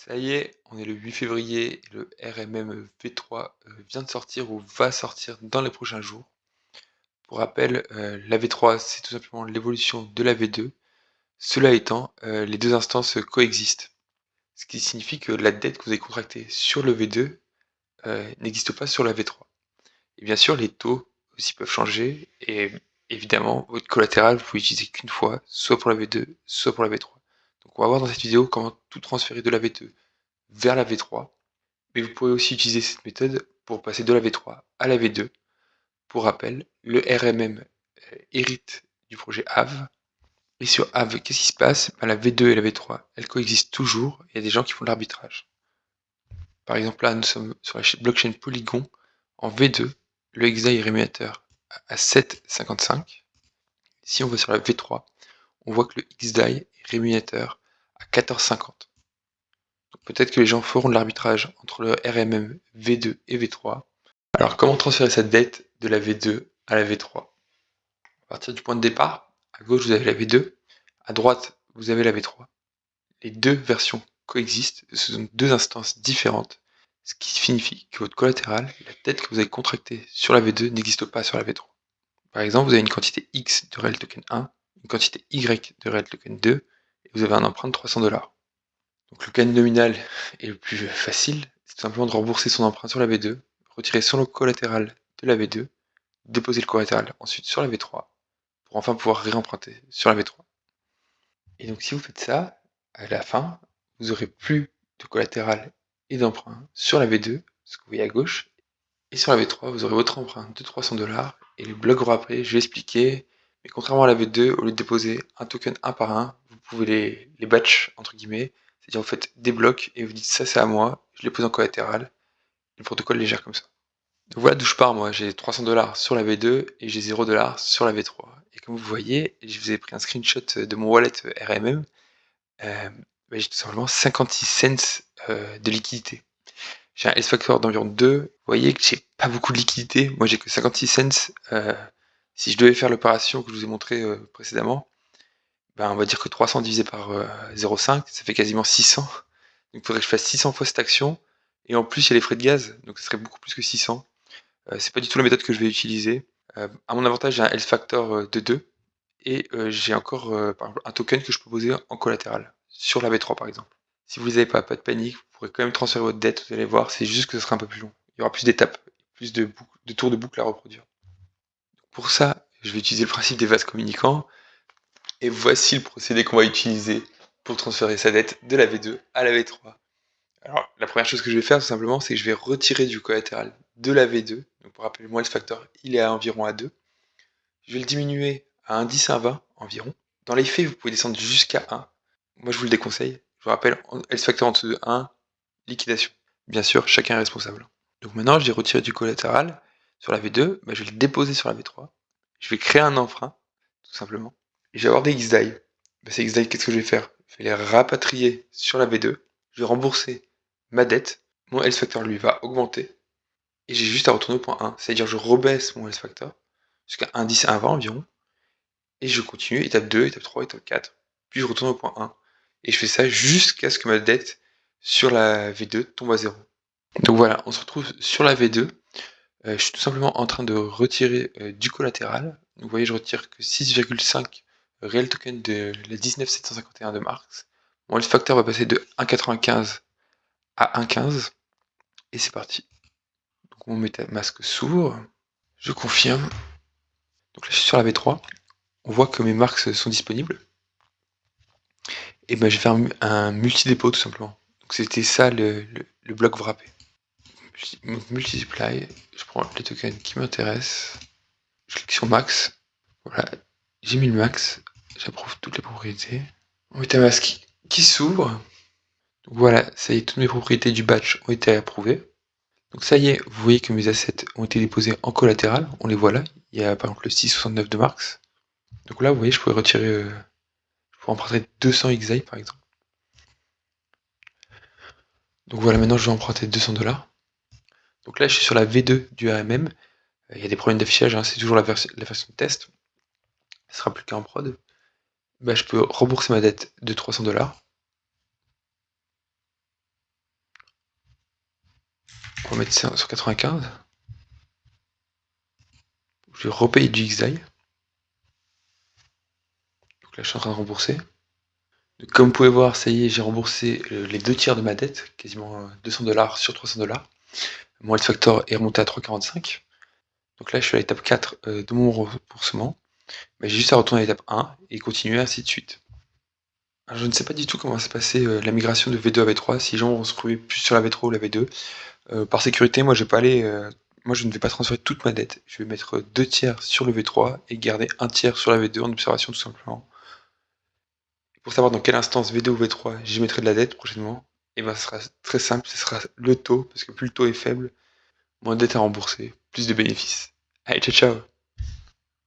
Ça y est, on est le 8 février et le RMM V3 vient de sortir ou va sortir dans les prochains jours. Pour rappel, la V3 c'est tout simplement l'évolution de la V2. Cela étant, les deux instances coexistent. Ce qui signifie que la dette que vous avez contractée sur le V2 n'existe pas sur la V3. Et bien sûr, les taux aussi peuvent changer et évidemment, votre collatéral, vous pouvez l'utiliser qu'une fois, soit pour la V2, soit pour la V3. Donc on va voir dans cette vidéo comment tout transférer de la V2 vers la V3. Mais vous pouvez aussi utiliser cette méthode pour passer de la V3 à la V2. Pour rappel, le RMM hérite du projet AVE. Et sur AVE, qu'est-ce qui se passe? La V2 et la V3, elles coexistent toujours. Il y a des gens qui font de l'arbitrage. Par exemple, là, nous sommes sur la blockchain Polygon. En V2, le XDAI est rémunérateur à 7,55. Si on va sur la V3, on voit que le XDAI est rémunérateur à 14,50. Peut-être que les gens feront de l'arbitrage entre le RMM V2 et V3. Alors, comment transférer sa dette de la V2 à la V3? À partir du point de départ, à gauche vous avez la V2, à droite vous avez la V3. Les deux versions coexistent, ce sont deux instances différentes, ce qui signifie que votre collatéral, la dette que vous avez contractée sur la V2 n'existe pas sur la V3. Par exemple, vous avez une quantité X de réel token 1, une quantité Y de réel token 2, et vous avez un emprunt de 300$. Donc le cas nominal est le plus facile, c'est tout simplement de rembourser son emprunt sur la V2, retirer son collatéral de la V2, déposer le collatéral ensuite sur la V3, pour enfin pouvoir réemprunter sur la V3. Et donc si vous faites ça, à la fin, vous aurez plus de collatéral et d'emprunt sur la V2, ce que vous voyez à gauche, et sur la V3, vous aurez votre emprunt de 300$, et les blocs après, je vais expliquer, mais contrairement à la V2, au lieu de déposer un token un par un, vous pouvez les batch, entre guillemets, c'est-à-dire vous faites des blocs, et vous dites ça c'est à moi, je les pose en collatéral, le protocole les gère comme ça. Donc voilà d'où je pars moi, j'ai 300$ sur la V2 et j'ai 0$ sur la V3. Et comme vous voyez, je vous ai pris un screenshot de mon wallet RMM, j'ai tout simplement 56 cents de liquidité. J'ai un S-Factor d'environ 2, vous voyez que j'ai pas beaucoup de liquidité, moi j'ai que 56 cents. Si je devais faire l'opération que je vous ai montré précédemment, on va dire que 300 divisé par 0,5, ça fait quasiment 600. Donc il faudrait que je fasse 600 fois cette action, et en plus il y a les frais de gaz, donc ce serait beaucoup plus que 600. C'est pas du tout la méthode que je vais utiliser. À mon avantage, j'ai un health factor de 2 et j'ai encore par exemple un token que je peux poser en collatéral sur la V3 par exemple. Si vous les avez pas de panique, vous pourrez quand même transférer votre dette, vous allez voir, c'est juste que ce sera un peu plus long. Il y aura plus d'étapes, plus de tours de boucle à reproduire. Pour ça, je vais utiliser le principe des vases communicants et voici le procédé qu'on va utiliser pour transférer sa dette de la V2 à la V3. Alors, la première chose que je vais faire, tout simplement, c'est que je vais retirer du collatéral de la V2. Donc, pour rappeler, moi, le facteur, il est à environ à 2. Je vais le diminuer à un 10 à 20 environ. Dans les faits, vous pouvez descendre jusqu'à 1. Moi, je vous le déconseille. Je vous rappelle, S facteur en dessous de 1, liquidation. Bien sûr, chacun est responsable. Donc maintenant, j'ai retiré du collatéral sur la V2, je vais le déposer sur la V3. Je vais créer un emprunt, tout simplement. Et je vais avoir des XDAI. Ces XDAI, qu'est-ce que je vais faire? Je vais les rapatrier sur la V2. Je vais rembourser ma dette. Mon health factor, lui, va augmenter. Et j'ai juste à retourner au point 1. C'est-à-dire je rebaisse mon health factor jusqu'à 1,10 à 1,20 environ. Et je continue, étape 2, étape 3, étape 4. Puis je retourne au point 1. Et je fais ça jusqu'à ce que ma dette sur la V2 tombe à 0. Donc voilà, on se retrouve sur la V2. Je suis tout simplement en train de retirer du collatéral. Donc vous voyez, je retire que 6,5 réel token de la 19751 de Marx. Mon health factor va passer de 1,95 à 1,15. Et c'est parti. Donc mon MetaMask s'ouvre. Je confirme. Donc là, je suis sur la V3. On voit que mes marks sont disponibles. Et je vais faire un multi-dépôt tout simplement. Donc c'était ça le bloc wrappé. Multiply, je prends les tokens qui m'intéressent. Je clique sur max. Voilà, j'ai mis le max. J'approuve toutes les propriétés. Mon MetaMask qui s'ouvre. Donc voilà, ça y est, toutes mes propriétés du batch ont été approuvées. Donc ça y est, vous voyez que mes assets ont été déposés en collatéral. On les voit là. Il y a par exemple le 669 de Marx. Donc là, vous voyez, je pourrais retirer, je pourrais emprunter 200 XI par exemple. Donc voilà, maintenant je vais emprunter 200$. Donc là, je suis sur la V2 du AMM. Il y a des problèmes d'affichage, hein, c'est toujours la version de test. Ce sera plus qu'en prod. Je peux rembourser ma dette de 300$. On va mettre ça sur 95. Je vais repayer du XI. Donc là, je suis en train de rembourser. Donc, comme vous pouvez voir, ça y est, j'ai remboursé les 2 tiers de ma dette, quasiment 200 $ sur 300 $. Mon health factor est remonté à 3,45. Donc là, je suis à l'étape 4 de mon remboursement. Mais j'ai juste à retourner à l'étape 1 et continuer ainsi de suite. Alors, je ne sais pas du tout comment s'est passée la migration de V2 à V3, si les gens vont se retrouver plus sur la V3 ou la V2. Par sécurité, moi, moi je ne vais pas transférer toute ma dette. Je vais mettre 2 tiers sur le V3 et garder 1 tiers sur la V2 en observation tout simplement. Pour savoir dans quelle instance V2 ou V3 j'y mettrai de la dette prochainement, et ben ce sera très simple, ce sera le taux, parce que plus le taux est faible, moins de dette à rembourser, plus de bénéfices. Allez, ciao ciao!